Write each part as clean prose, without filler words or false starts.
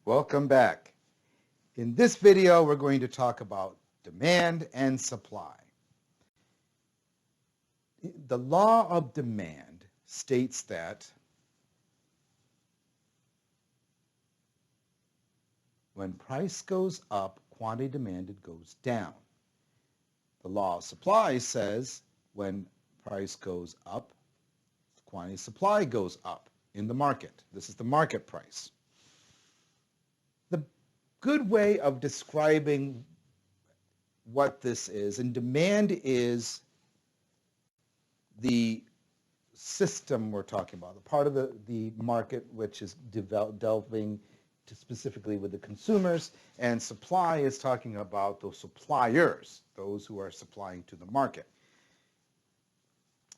Welcome back. In this video, we're going to talk about demand and supply. The law of demand states that when price goes up, quantity demanded goes down. The law of supply says when price goes up, quantity supply goes up in the market. This is the market price. The good way of describing what this is, and demand is the system we're talking about, the part of the market which is delving to specifically with the consumers, and supply is talking about those suppliers, those who are supplying to the market.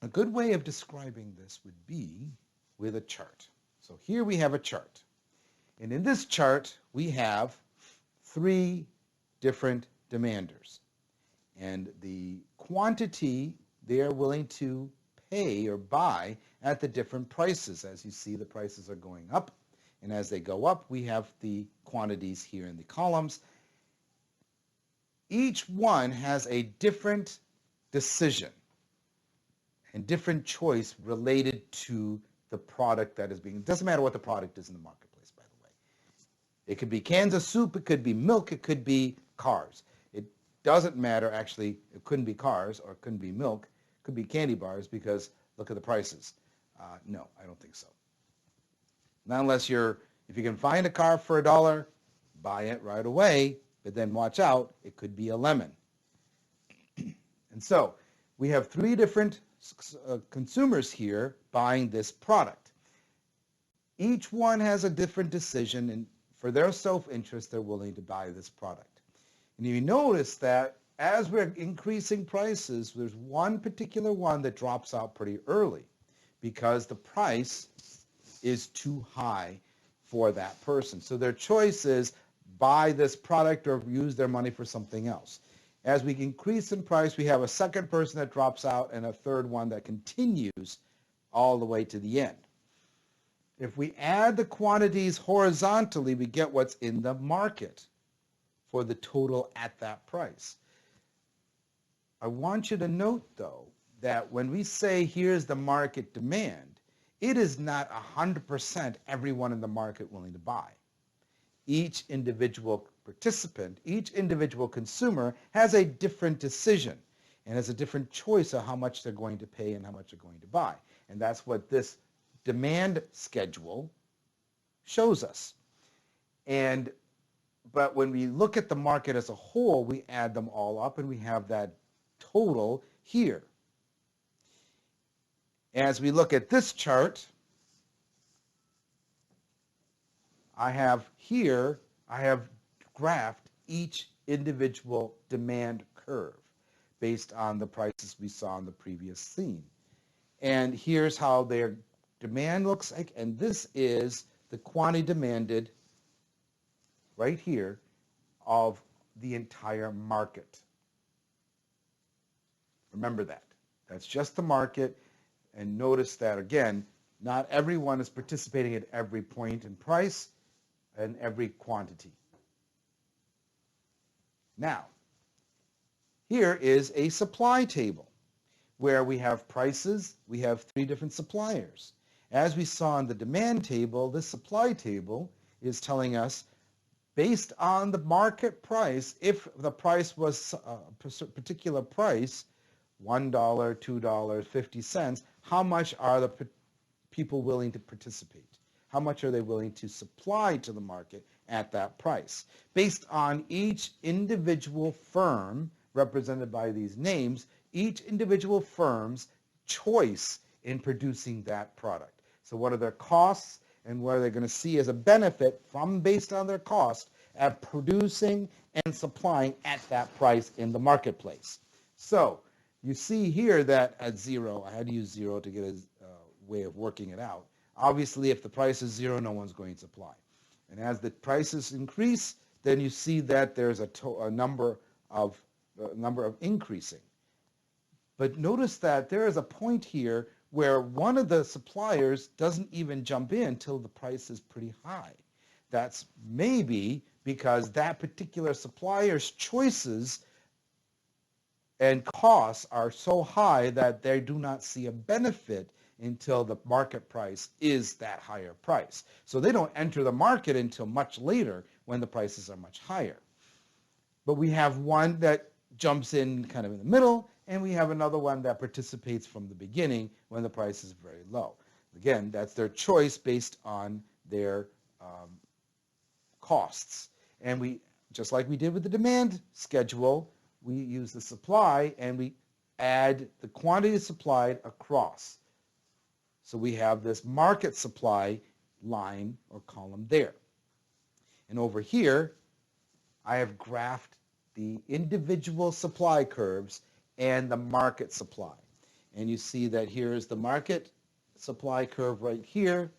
A good way of describing this would be with a chart. So here we have a chart. And in this chart, we have three different demanders. And the quantity they are willing to pay or buy at the different prices. As you see, the prices are going up. And as they go up, we have the quantities here in the columns. Each one has a different decision and different choice related to the product that is being, it doesn't matter what the product is in the marketplace, by the way. It could be cans of soup, it could be milk, it could be cars. It doesn't matter, actually, it couldn't be cars or it couldn't be milk, it could be candy bars because look at the prices. No, I don't think so. Not unless if you can find a car for $1, buy it right away, but then watch out, it could be a lemon. And so we have three different consumers here buying this product. Each one has a different decision, and for their self-interest, they're willing to buy this product. And you notice that as we're increasing prices, there's one particular one that drops out pretty early because the price is too high for that person. So their choice is buy this product or use their money for something else. As we increase in price, we have a second person that drops out and a third one that continues all the way to the end. If we add the quantities horizontally, we get what's in the market for the total at that price. I want you to note, though, that when we say here's the market demand, it is not 100% everyone in the market willing to buy. Each individual participant, each individual consumer has a different decision and has a different choice of how much they're going to pay and how much they're going to buy. And that's what this demand schedule shows us. But when we look at the market as a whole, we add them all up and we have that total here. As we look at this chart, I have graphed each individual demand curve based on the prices we saw in the previous scene. And here's how their demand looks like, and this is the quantity demanded right here of the entire market. Remember that. That's just the market, and notice that, again, not everyone is participating at every point in price and every quantity. Now, here is a supply table where we have prices, we have three different suppliers. As we saw in the demand table, this supply table is telling us, based on the market price, if the price was a particular price, $1, $2, 50 cents, how much are the people willing to participate? How much are they willing to supply to the market at that price? Based on each individual firm represented by these names, each individual firm's choice in producing that product. So what are their costs and what are they going to see as a benefit from based on their cost at producing and supplying at that price in the marketplace? So you see here that at zero, I had to use zero to get a way of working it out. Obviously, if the price is zero, no one's going to supply. And as the prices increase, then you see that there's a number of increasing. But notice that there is a point here where one of the suppliers doesn't even jump in until the price is pretty high. That's maybe because that particular supplier's choices and costs are so high that they do not see a benefit until the market price is that higher price. So they don't enter the market until much later when the prices are much higher. But we have one that jumps in kind of in the middle, and we have another one that participates from the beginning when the price is very low. Again, that's their choice based on their costs. And we, just like we did with the demand schedule, we use the supply and we add the quantity supplied across. So we have this market supply line or column there. And over here, I have graphed the individual supply curves and the market supply. And you see that here is the market supply curve right here,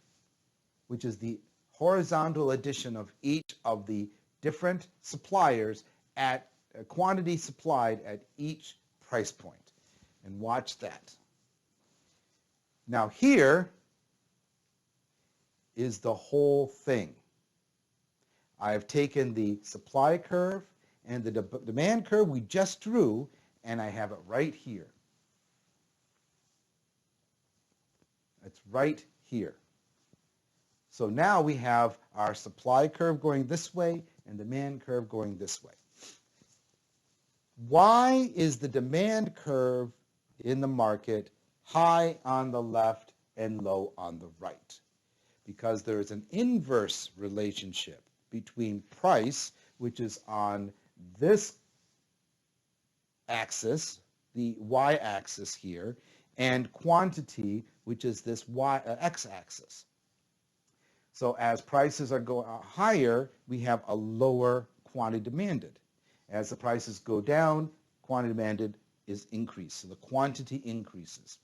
which is the horizontal addition of each of the different suppliers at a quantity supplied at each price point. And watch that. Now here is the whole thing. I have taken the supply curve and the demand curve we just drew, and I have it right here. It's right here. So now we have our supply curve going this way and demand curve going this way. Why is the demand curve in the market high on the left and low on the right? Because there is an inverse relationship between price, which is on this axis, the y-axis here, and quantity, which is this x-axis. So as prices are going higher, we have a lower quantity demanded. As the prices go down, quantity demanded is increased, so the quantity increases.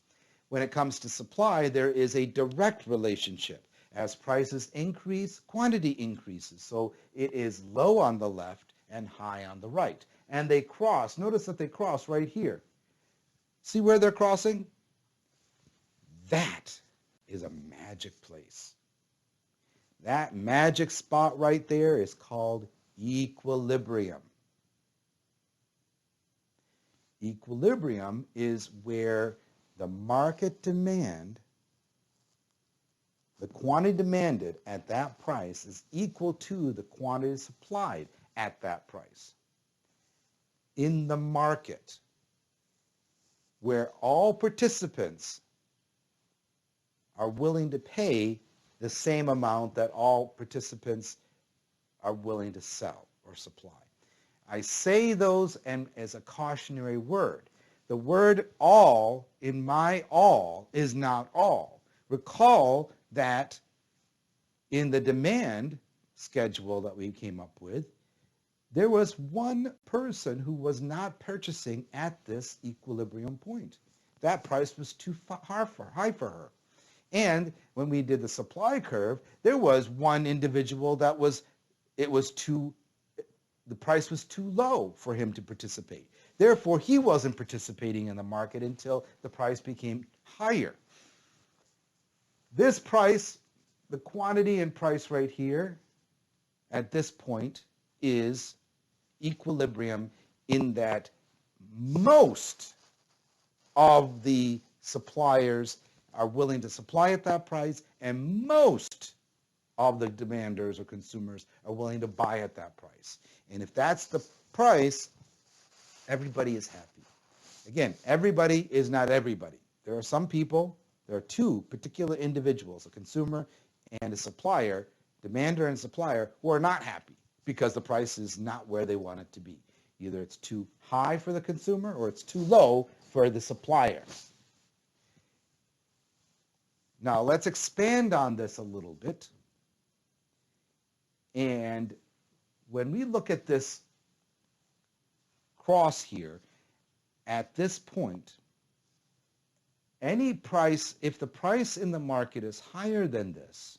When it comes to supply, there is a direct relationship. As prices increase, quantity increases. So it is low on the left and high on the right. And they cross. Notice that they cross right here. See where they're crossing? That is a magic place. That magic spot right there is called equilibrium. Equilibrium is where the market demand, the quantity demanded at that price is equal to the quantity supplied at that price. In the market, where all participants are willing to pay the same amount that all participants are willing to sell or supply. I say those as a cautionary word. The word all in my all is not all. Recall that in the demand schedule that we came up with, there was one person who was not purchasing at this equilibrium point. That price was too high for her. And when we did the supply curve, there was one individual that the price was too low for him to participate. Therefore, he wasn't participating in the market until the price became higher. This price, the quantity and price right here, at this point, is equilibrium in that most of the suppliers are willing to supply at that price, and most of the demanders or consumers are willing to buy at that price. And if that's the price, everybody is happy. Again, everybody is not everybody. There are some people, there are two particular individuals, a consumer and a supplier, demander and supplier, who are not happy because the price is not where they want it to be. Either it's too high for the consumer or it's too low for the supplier. Now let's expand on this a little bit. And when we look at this cross here, at this point, any price, if the price in the market is higher than this,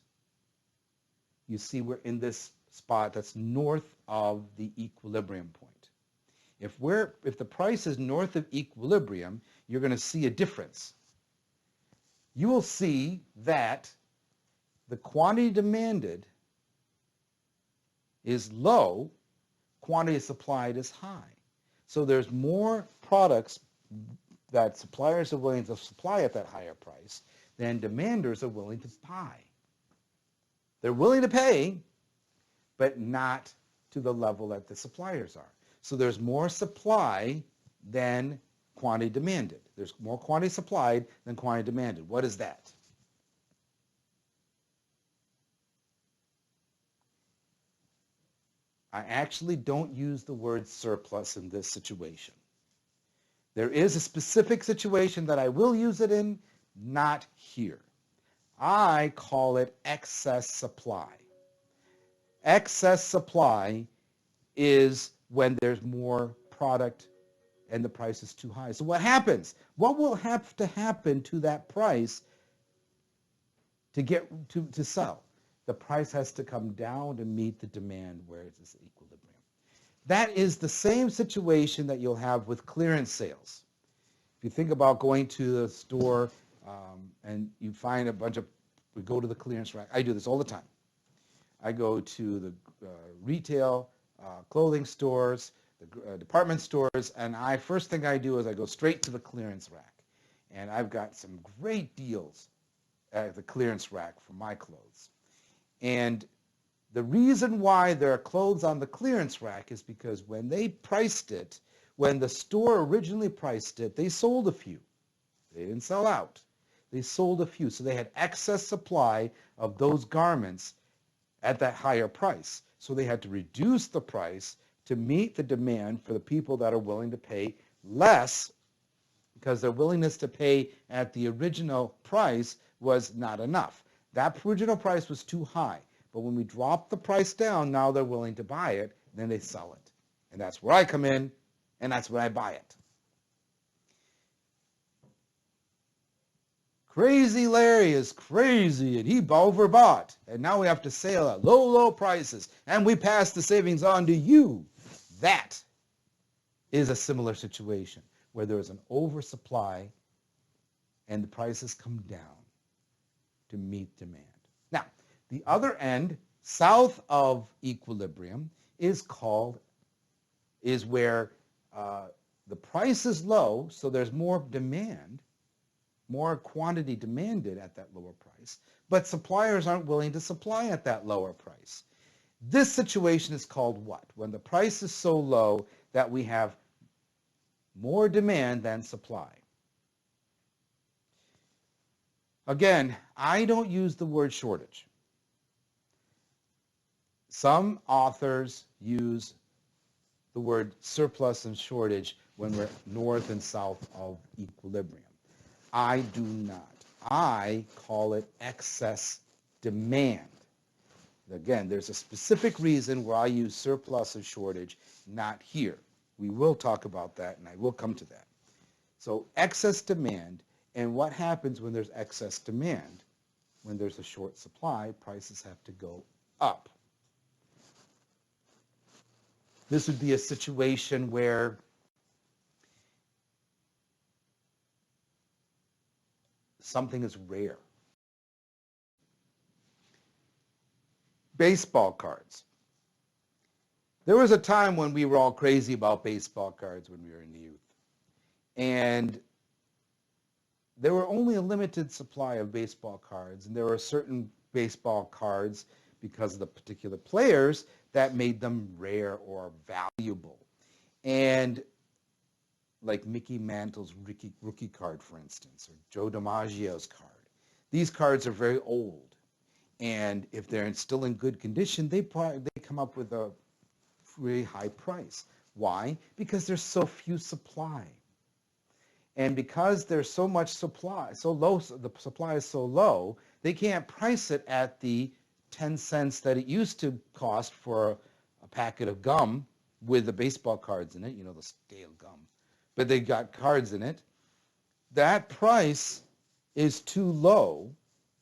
you see we're in this spot that's north of the equilibrium point. If the price is north of equilibrium, you're going to see a difference. You will see that the quantity demanded is low, quantity supplied is high. So there's more products that suppliers are willing to supply at that higher price than demanders are willing to buy. They're willing to pay, but not to the level that the suppliers are. So there's more supply than quantity demanded. There's more quantity supplied than quantity demanded. What is that? I actually don't use the word surplus in this situation. There is a specific situation that I will use it in, not here. I call it excess supply. Excess supply is when there's more product and the price is too high. So what happens? What will have to happen to that price to get to sell? The price has to come down to meet the demand where it is equilibrium. That is the same situation that you'll have with clearance sales. If you think about going to the store and you find we go to the clearance rack. I do this all the time. I go to the retail clothing stores, the department stores, and first thing I do is I go straight to the clearance rack. And I've got some great deals at the clearance rack for my clothes. And the reason why there are clothes on the clearance rack is because when they priced it, when the store originally priced it, they sold a few. They didn't sell out. They sold a few. So they had excess supply of those garments at that higher price. So they had to reduce the price to meet the demand for the people that are willing to pay less, because their willingness to pay at the original price was not enough. That original price was too high. But when we drop the price down, now they're willing to buy it, then they sell it. And that's where I come in, and that's when I buy it. Crazy Larry is crazy, and he overbought. And now we have to sell at low, low prices, and we pass the savings on to you. That is a similar situation where there is an oversupply and the prices come down to meet demand. Now, the other end, south of equilibrium, is where the price is low, so there's more demand, more quantity demanded at that lower price, but suppliers aren't willing to supply at that lower price. This situation is called what? When the price is so low that we have more demand than supply. Again, I don't use the word shortage. Some authors use the word surplus and shortage when we're north and south of equilibrium. I do not. I call it excess demand. Again, there's a specific reason where I use surplus and shortage, not here. We will talk about that, and I will come to that. So excess demand, and what happens when there's excess demand? When there's a short supply, prices have to go up. This would be a situation where something is rare. Baseball cards. There was a time when we were all crazy about baseball cards when we were in youth. And there were only a limited supply of baseball cards, and there were certain baseball cards, because of the particular players, that made them rare or valuable. And like Mickey Mantle's rookie card, for instance, or Joe DiMaggio's card. These cards are very old. And if they're still in good condition, they come up with a really high price. Why? Because there's so few supply. And because there's so much supply, so low, the supply is so low, they can't price it at the 10 cents that it used to cost for a packet of gum with the baseball cards in it, you know, the stale gum. But they got cards in it. That price is too low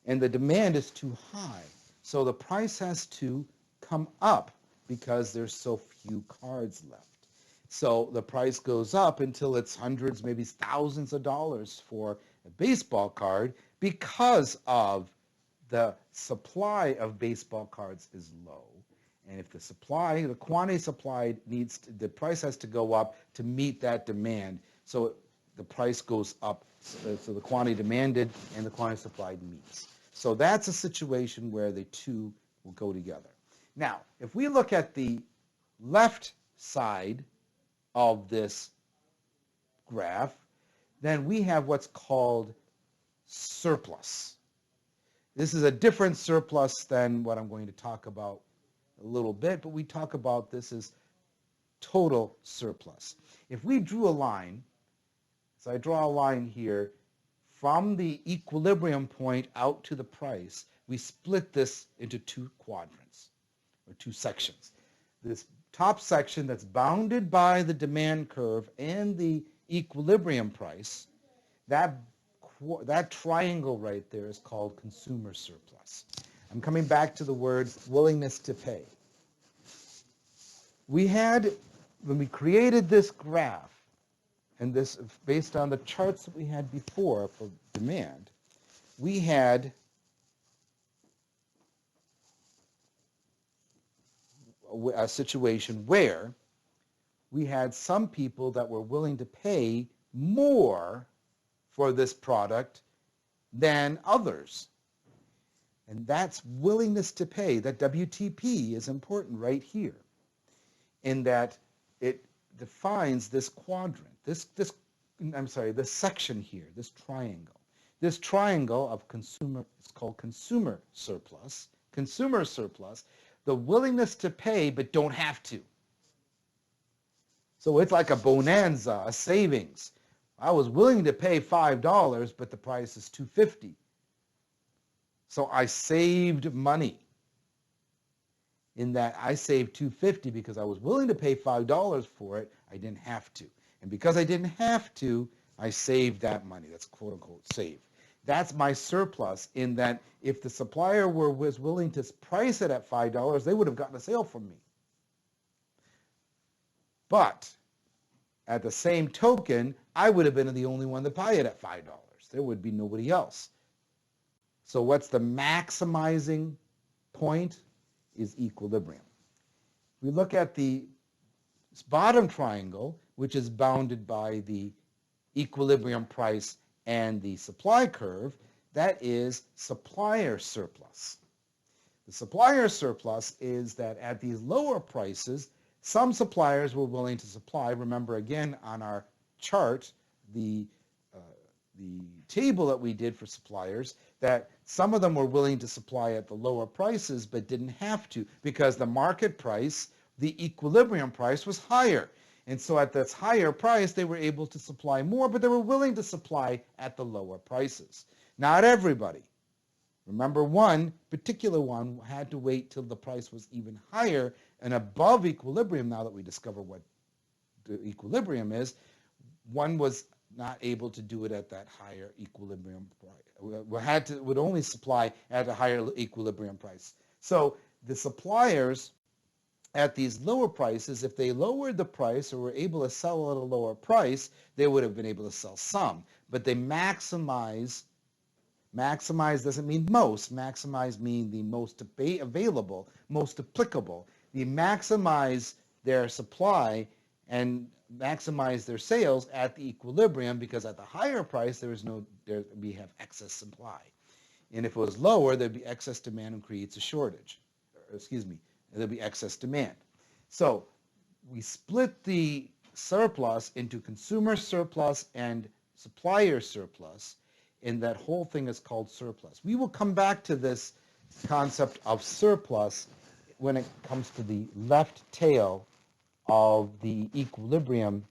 and the demand is too high. So the price has to come up because there's so few cards left. So the price goes up until it's hundreds, maybe thousands of dollars for a baseball card because of the supply of baseball cards is low And if the quantity supplied the price has to go up to meet that demand. So the price goes up, so the quantity demanded and the quantity supplied meets. So that's a situation where the two will go together. Now, if we look at the left side of this graph, then we have what's called surplus. This is a different surplus than what I'm going to talk about a little bit, but we talk about this as total surplus. If we drew a line, so I draw a line here, from the equilibrium point out to the price, we split this into two quadrants, or two sections. This top section that's bounded by the demand curve and the equilibrium price, that triangle right there is called consumer surplus. I'm coming back to the word willingness to pay. When we created this graph, and this based on the charts that we had before for demand, we had a situation where we had some people that were willing to pay more for this product than others. And that's willingness to pay. That WTP is important right here, in that it defines this quadrant, this section here, this triangle. This triangle of consumer, it's called consumer surplus. Consumer surplus, the willingness to pay but don't have to. So it's like a bonanza, a savings. I was willing to pay $5, but the price is $2.50. So I saved money. In that I saved $2.50 because I was willing to pay $5 for it. I didn't have to. And because I didn't have to, I saved that money. That's quote unquote save. That's my surplus, in that if the supplier was willing to price it at $5, they would have gotten a sale from me. But at the same token, I would have been the only one to buy it at $5. There would be nobody else. So what's the maximizing point? Is equilibrium. We look at the bottom triangle, which is bounded by the equilibrium price and the supply curve. That is supplier surplus. The supplier surplus is that at these lower prices, some suppliers were willing to supply. Remember again on our chart, the table that we did for suppliers, that some of them were willing to supply at the lower prices but didn't have to, because the market price, the equilibrium price, was higher. And so at this higher price, they were able to supply more, but they were willing to supply at the lower prices. Not everybody. Remember, one particular one had to wait till the price was even higher and above equilibrium. Now that we discover what the equilibrium is, one was not able to do it at that higher equilibrium price. Would only supply at a higher equilibrium price. So the suppliers at these lower prices, if they lowered the price or were able to sell at a lower price, they would have been able to sell some. But they maximize doesn't mean most. Maximize means the most available, most applicable. They maximize their supply and maximize their sales at the equilibrium, because at the higher price we have excess supply, and if it was lower, there'd be excess demand and creates a shortage. There'd be excess demand. So we split the surplus into consumer surplus and supplier surplus, and that whole thing is called surplus. We will come back to this concept of surplus when it comes to the left tail of the equilibrium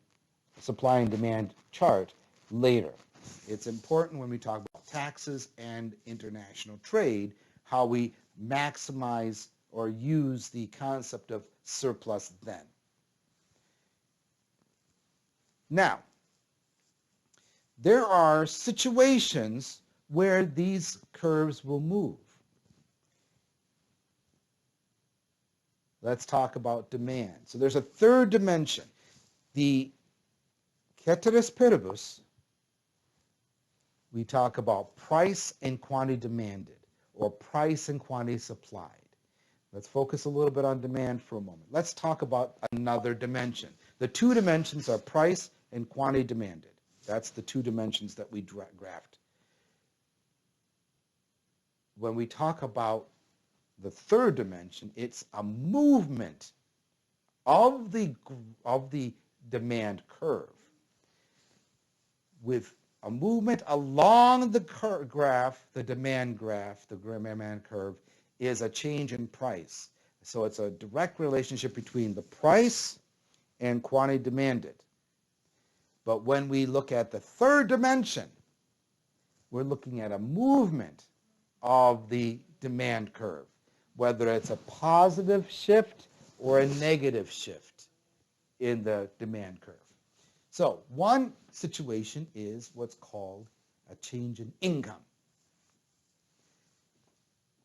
supply and demand chart later. It's important when we talk about taxes and international trade, how we maximize or use the concept of surplus then. Now, there are situations where these curves will move. Let's talk about demand. So there's a third dimension. The ceteris paribus, we talk about price and quantity demanded, or price and quantity supplied. Let's focus a little bit on demand for a moment. Let's talk about another dimension. The two dimensions are price and quantity demanded. That's the two dimensions that we graphed. When we talk about the third dimension, it's a movement of the demand curve, with a movement along the graph, the demand graph, the demand curve, is a change in price. So it's a direct relationship between the price and quantity demanded. But when we look at the third dimension, we're looking at a movement of the demand curve, whether it's a positive shift or a negative shift in the demand curve. So one situation is what's called a change in income.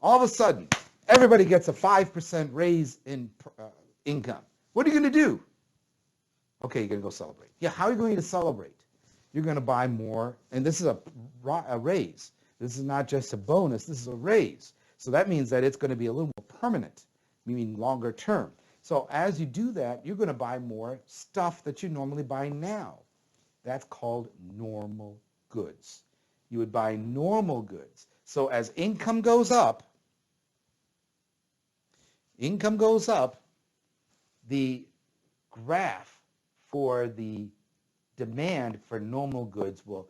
All of a sudden, everybody gets a 5% raise in income. What are you going to do? Okay, you're going to go celebrate. Yeah, how are you going to celebrate? You're going to buy more, and this is a raise. This is not just a bonus, this is a raise. So that means that it's going to be a little more permanent, meaning longer term. So as you do that, you're going to buy more stuff that you normally buy now. That's called normal goods. You would buy normal goods. So as income goes up, the graph for the demand for normal goods will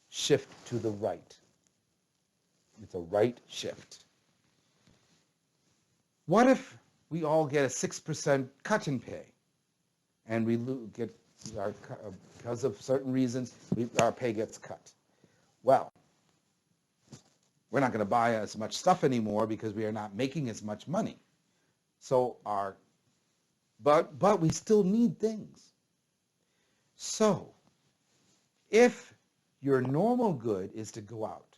shift to the right. It's a right shift. What if we all get a 6% cut in pay, and we get our, because of certain reasons, our pay gets cut? Well, we're not going to buy as much stuff anymore because we are not making as much money. So but we still need things. So if your normal good is to go out,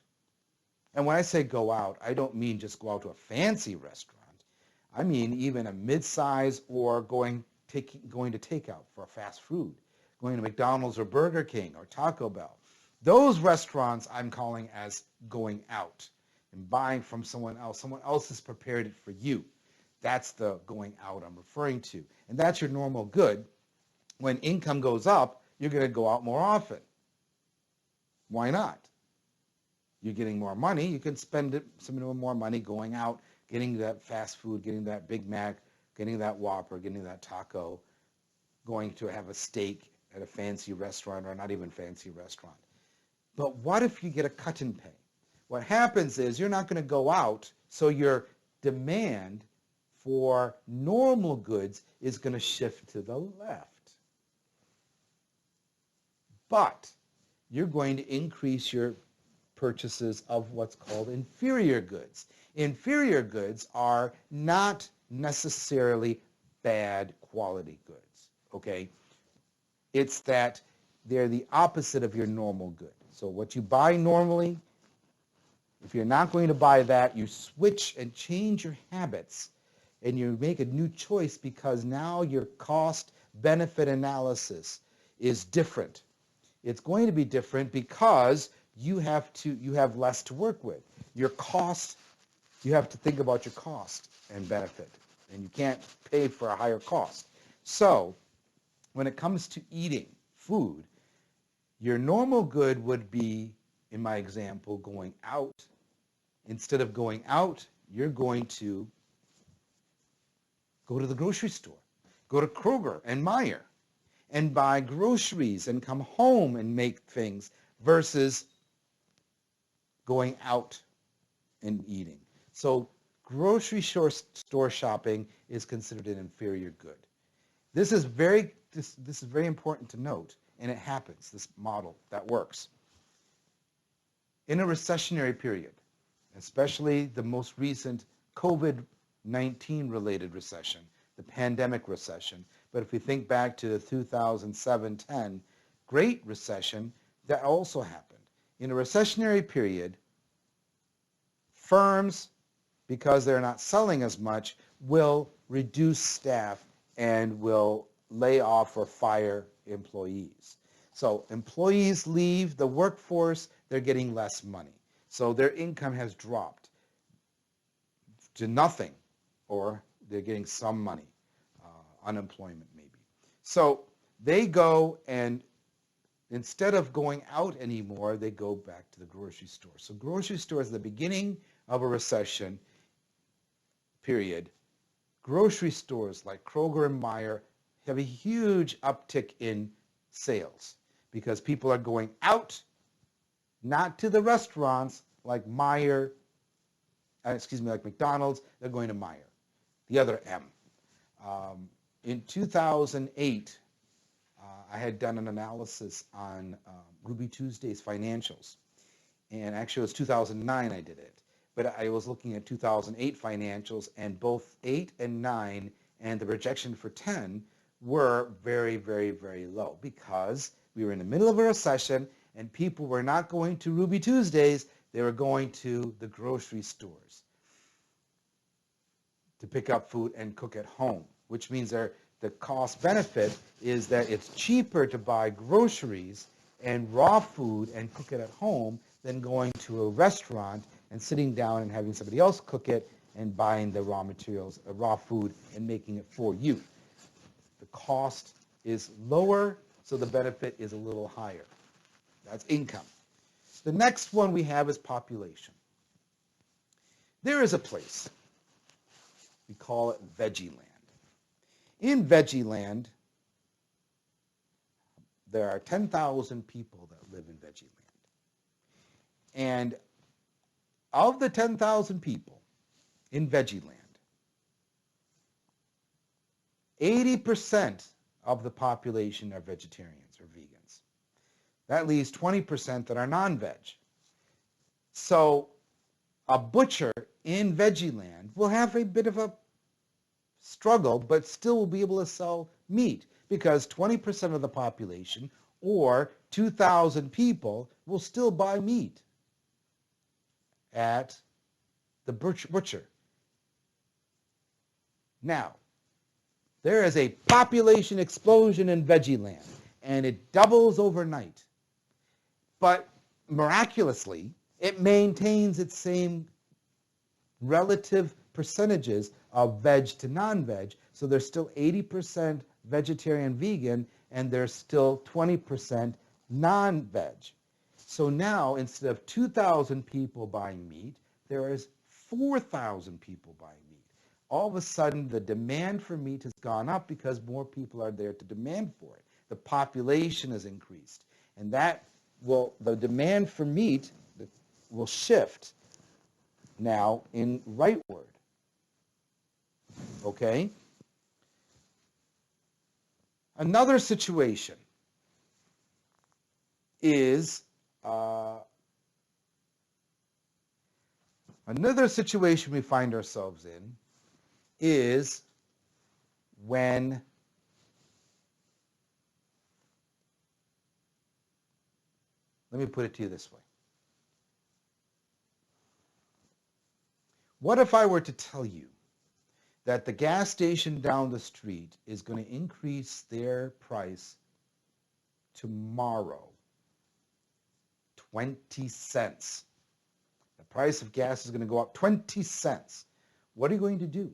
and when I say go out, I don't mean just go out to a fancy restaurant. I mean even a mid-size, or going to takeout for fast food, going to McDonald's or Burger King or Taco Bell. Those restaurants I'm calling as going out and buying from someone else. Someone else has prepared it for you. That's the going out I'm referring to. And that's your normal good. When income goes up, you're going to go out more often. Why not? You're getting more money. You can spend some more money going out, getting that fast food, getting that Big Mac, getting that Whopper, getting that taco, going to have a steak at a fancy restaurant or not even fancy restaurant. But what if you get a cut in pay? What happens is you're not going to go out, so your demand for normal goods is going to shift to the left. But you're going to increase your purchases of what's called inferior goods. Inferior goods are not necessarily bad quality goods, okay? It's that they're the opposite of your normal good. So what you buy normally, if you're not going to buy that, you switch and change your habits, and you make a new choice because now your cost-benefit analysis is different. It's going to be different because you have less to work with. Your cost, you have to think about your cost and benefit, and you can't pay for a higher cost. So when it comes to eating food, your normal good would be, in my example, going out. Instead of going out, you're going to go to the grocery store, go to Kroger and Meijer, and buy groceries and come home and make things, versus going out and eating. So grocery store shopping is considered an inferior good. This is very important to note, and it happens, this model that works. In a recessionary period, especially the most recent COVID-19 related recession, the pandemic recession, but if we think back to the 2007-10 Great Recession, that also happened. In a recessionary period, firms, because they're not selling as much, will reduce staff and will lay off or fire employees. So employees leave the workforce, they're getting less money. So their income has dropped to nothing or they're getting some money, unemployment maybe. So they go and instead of going out anymore, they go back to the grocery store. So grocery stores at the beginning of a recession period, grocery stores like Kroger and Meijer have a huge uptick in sales because people are going out, not to the restaurants like like McDonald's, they're going to Meijer, the other M. In 2008, I had done an analysis on Ruby Tuesday's financials. And actually it was 2009 I did it. But I was looking at 2008 financials, and both 8 and 9 and the projection for 10 were very, very, very low because we were in the middle of a recession and people were not going to Ruby Tuesdays, they were going to the grocery stores to pick up food and cook at home, which means the cost benefit is that it's cheaper to buy groceries and raw food and cook it at home than going to a restaurant and sitting down and having somebody else cook it and buying the raw materials, raw food, and making it for you. The cost is lower, so the benefit is a little higher. That's income. The next one we have is population. There is a place, we call it Veggie Land. In Veggie Land, there are 10,000 people that live in Veggie Land. And of the 10,000 people in Veggie Land, 80% of the population are vegetarians or vegans. That leaves 20% that are non-veg. So a butcher in Veggie Land will have a bit of a struggle, but still will be able to sell meat because 20% of the population, or 2,000 people, will still buy meat at the butcher. Now, there is a population explosion in Veggie Land, and it doubles overnight. But miraculously, it maintains its same relative percentages of veg to non-veg. So there's still 80% vegetarian vegan, and there's still 20% non-veg. So now, instead of 2,000 people buying meat, there is 4,000 people buying meat. All of a sudden, the demand for meat has gone up because more people are there to demand for it. The population has increased. And the demand for meat will shift now in rightward. Okay? Another situation is we find ourselves in is when let me put it to you this way. What if I were to tell you that the gas station down the street is going to increase their price tomorrow 20 cents? The price of gas is going to go up 20 cents. What are you going to do?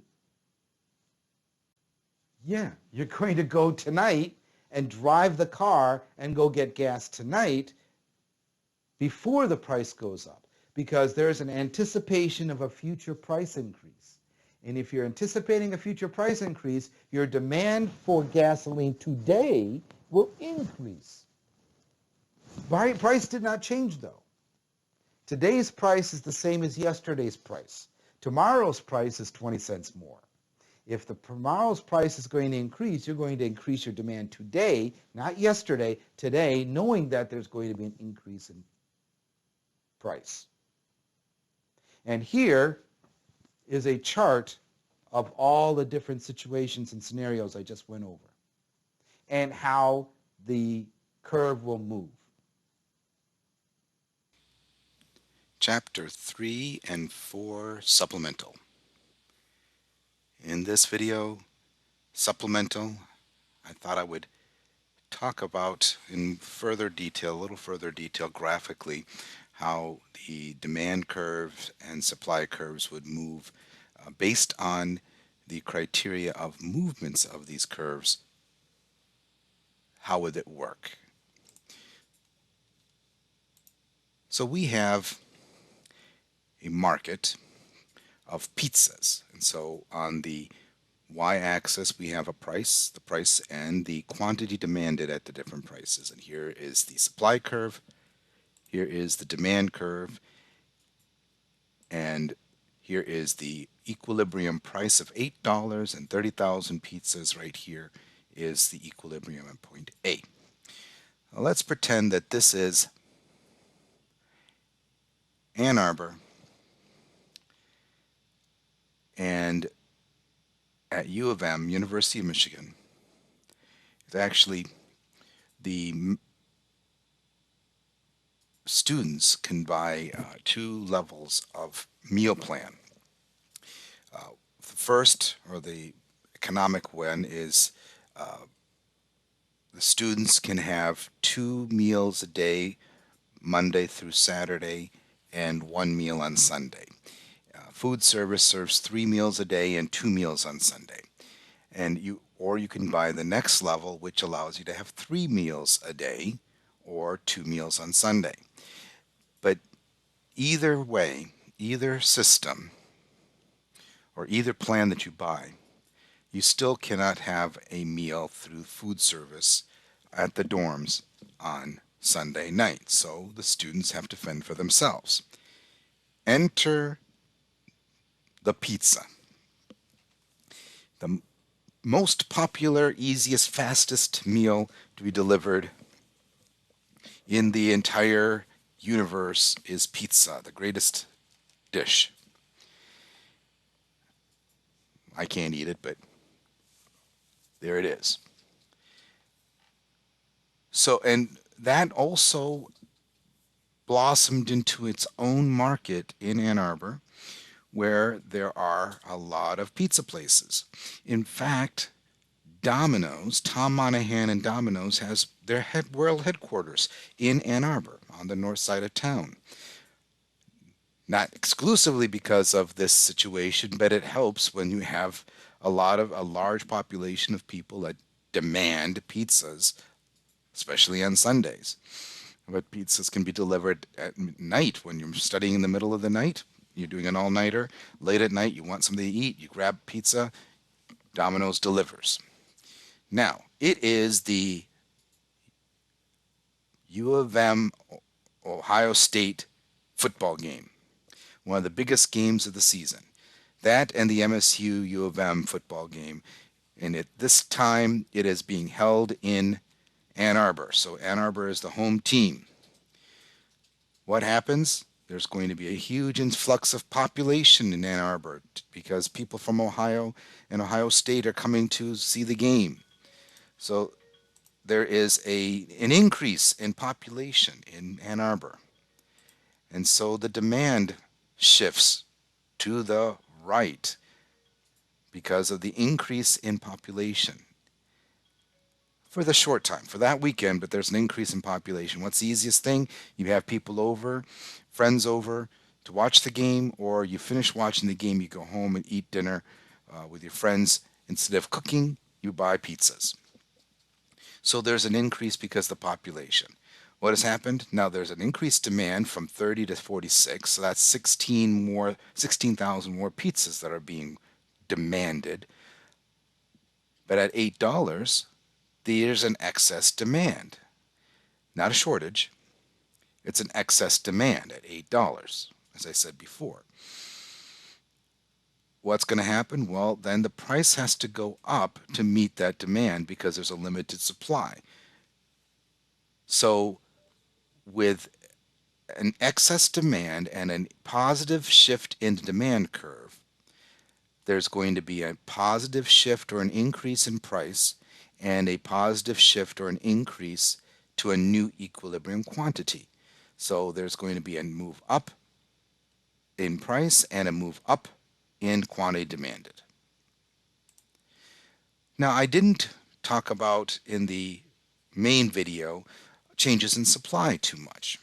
Yeah, you're going to go tonight and drive the car and go get gas tonight before the price goes up, because there's an anticipation of a future price increase. And if you're anticipating a future price increase, your demand for gasoline today will increase. Price did not change, though. Today's price is the same as yesterday's price. Tomorrow's price is 20 cents more. If tomorrow's price is going to increase, you're going to increase your demand today, not yesterday, today, knowing that there's going to be an increase in price. And here is a chart of all the different situations and scenarios I just went over, and how the curve will move. Chapter 3 and 4 Supplemental. In this video, supplemental, I thought I would talk about in further detail, a little further detail graphically, how the demand curves and supply curves would move based on the criteria of movements of these curves, how would it work? So we have a market of pizzas. And so on the y-axis, we have a price, the price and the quantity demanded at the different prices. And here is the supply curve. Here is the demand curve. And here is the equilibrium price of $8 and 30,000 pizzas. Right here is the equilibrium at point A. Now let's pretend that this is Ann Arbor, and at U of M, University of Michigan, it's actually the students can buy two levels of meal plan. The first, or the economic one, is the students can have 2 meals a day, Monday through Saturday, and 1 meal on Sunday. Food service serves 3 meals a day and 2 meals on Sunday. And you can buy the next level, which allows you to have 3 meals a day or 2 meals on Sunday. But either way, either system, or either plan that you buy, you still cannot have a meal through food service at the dorms on Sunday night. So the students have to fend for themselves. Enter the pizza. The most popular, easiest, fastest meal to be delivered in the entire universe is pizza, the greatest dish. I can't eat it, but there it is. So, and that also blossomed into its own market in Ann Arbor, where there are a lot of pizza places. In fact, Domino's, Tom Monahan and Domino's, has their world headquarters in Ann Arbor on the north side of town. Not exclusively because of this situation, but it helps when you have a large population of people that demand pizzas, especially on Sundays. But pizzas can be delivered at night when you're studying in the middle of the night. You're doing an all-nighter. Late at night, you want something to eat. You grab pizza. Domino's delivers. Now, it is the U of M Ohio State football game, one of the biggest games of the season. That and the MSU U of M football game. And at this time, it is being held in Ann Arbor. So Ann Arbor is the home team. What happens? There's going to be a huge influx of population in Ann Arbor because people from Ohio and Ohio State are coming to see the game. So there is an increase in population in Ann Arbor. And so the demand shifts to the right because of the increase in population for the short time, for that weekend, but there's an increase in population. What's the easiest thing? You have people over, friends over to watch the game, or you finish watching the game, you go home and eat dinner with your friends. Instead of cooking, you buy pizzas. So there's an increase because of the population. What has happened? Now there's an increased demand from 30 to 46, so that's 16,000 more pizzas that are being demanded. But at $8, there's an excess demand. Not a shortage. It's an excess demand at $8, as I said before. What's going to happen? Well, then the price has to go up to meet that demand because there's a limited supply. So with an excess demand and a positive shift in the demand curve, there's going to be a positive shift or an increase in price and a positive shift or an increase to a new equilibrium quantity. So there's going to be a move up in price and a move up in quantity demanded. Now, I didn't talk about in the main video changes in supply too much.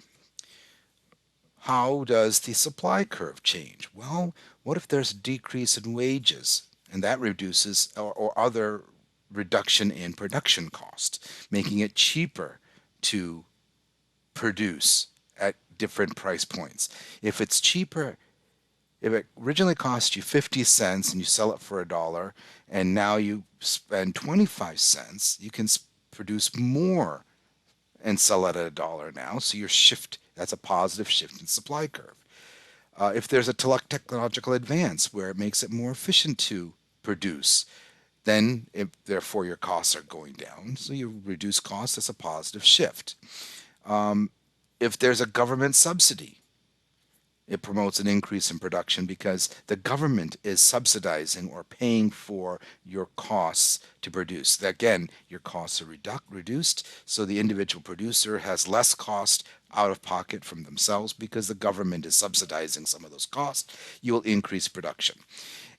How does the supply curve change? Well, what if there's a decrease in wages and that reduces or other reduction in production cost, making it cheaper to produce at different price points. If it's cheaper, if it originally cost you 50 cents and you sell it for a dollar, and now you spend 25 cents, you can produce more and sell it at a dollar now. So your shift, that's a positive shift in supply curve. If there's a technological advance where it makes it more efficient to produce, then therefore your costs are going down. So you reduce costs, that's a positive shift. If there's a government subsidy, it promotes an increase in production because the government is subsidizing or paying for your costs to produce. Again, your costs are reduced, so the individual producer has less cost out of pocket from themselves because the government is subsidizing some of those costs. You will increase production.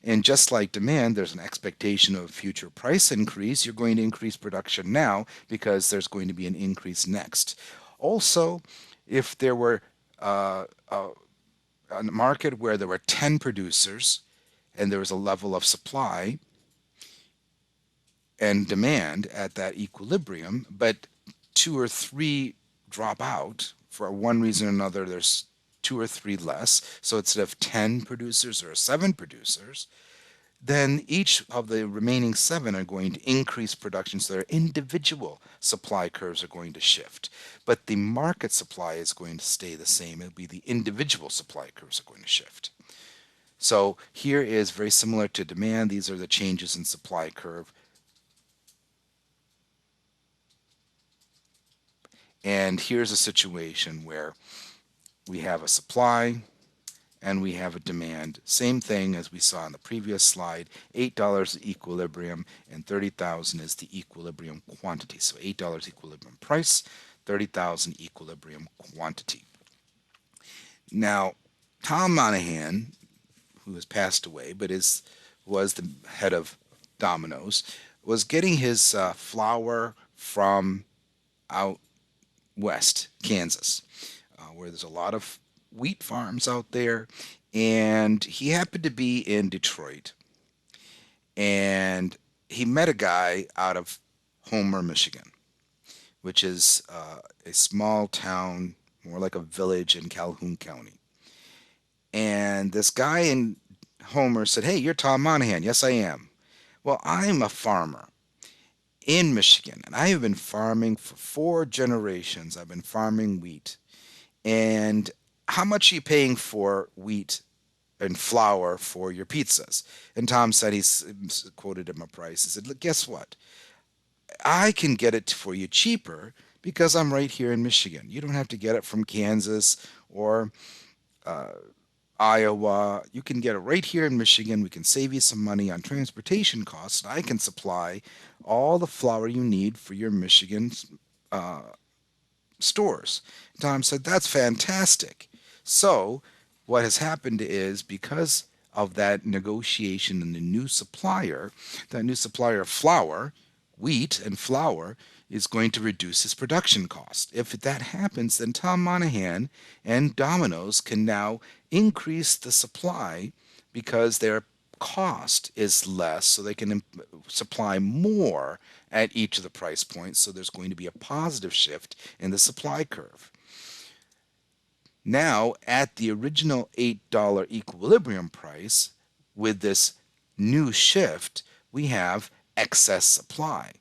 And just like demand, there's an expectation of future price increase. You're going to increase production now because there's going to be an increase next. Also, if there were a market where there were 10 producers and there was a level of supply and demand at that equilibrium, but two or three drop out for one reason or another, there's two or three less. So instead of 10 producers or 7 producers, then each of the remaining 7 are going to increase production. So their individual supply curves are going to shift. But the market supply is going to stay the same. It'll be the individual supply curves are going to shift. So here is very similar to demand. These are the changes in supply curve. And here's a situation where we have a supply and we have a demand. Same thing as we saw in the previous slide. $8 equilibrium and 30,000 is the equilibrium quantity. So $8 equilibrium price, 30,000 equilibrium quantity. Now, Tom Monahan, who has passed away, but was the head of Domino's, was getting his flour from out west, Kansas, where there's a lot of wheat farms out there. And he happened to be in Detroit. And he met a guy out of Homer, Michigan, which is a small town, more like a village in Calhoun County. And this guy in Homer said, "Hey, you're Tom Monahan." "Yes, I am." "Well, I'm a farmer in Michigan, and I have been farming for 4 generations. I've been farming wheat. And how much are you paying for wheat and flour for your pizzas?" And Tom said, he's quoted him a price. He said, "Look, guess what? I can get it for you cheaper because I'm right here in Michigan. You don't have to get it from Kansas or uh, Iowa. You can get it right here in Michigan. We can save you some money on transportation costs. And I can supply all the flour you need for your Michigan uh, stores." Tom said, "That's fantastic." So, what has happened is because of that negotiation and the new supplier, that new supplier of flour, wheat and flour, is going to reduce his production cost. If that happens, then Tom Monahan and Domino's can now increase the supply because their cost is less, so they can supply more at each of the price points. So there's going to be a positive shift in the supply curve. Now, at the original $8 equilibrium price, with this new shift, we have excess supply.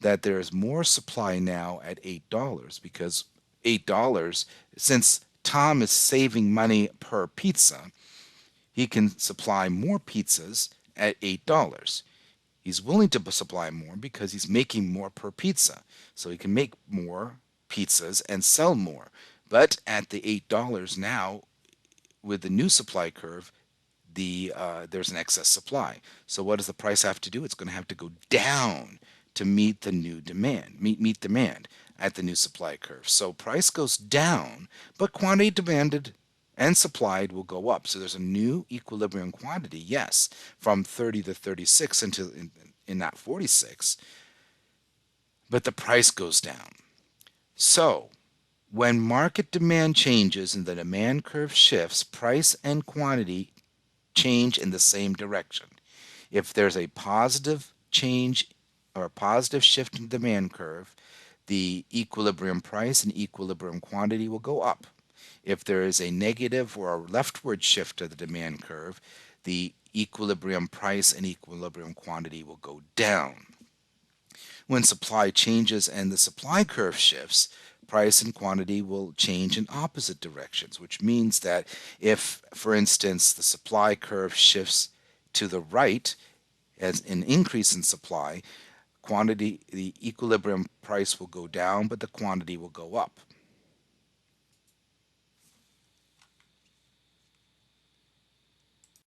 That there is more supply now at $8 because $8, since Tom is saving money per pizza, he can supply more pizzas at $8. He's willing to supply more because he's making more per pizza. So he can make more pizzas and sell more. But at the $8 now, with the new supply curve, there's an excess supply. So what does the price have to do? It's going to have to go down to meet the new demand, meet demand at the new supply curve. So price goes down, but quantity demanded and supplied will go up. So there's a new equilibrium quantity, yes, from 30 to 36 into in that 46, but the price goes down. So when market demand changes and the demand curve shifts, price and quantity change in the same direction. If there's a positive change or a positive shift in the demand curve, the equilibrium price and equilibrium quantity will go up. If there is a negative or a leftward shift of the demand curve, the equilibrium price and equilibrium quantity will go down. When supply changes and the supply curve shifts, price and quantity will change in opposite directions, which means that if, for instance, the supply curve shifts to the right as an increase in supply, quantity, the equilibrium price will go down, but the quantity will go up.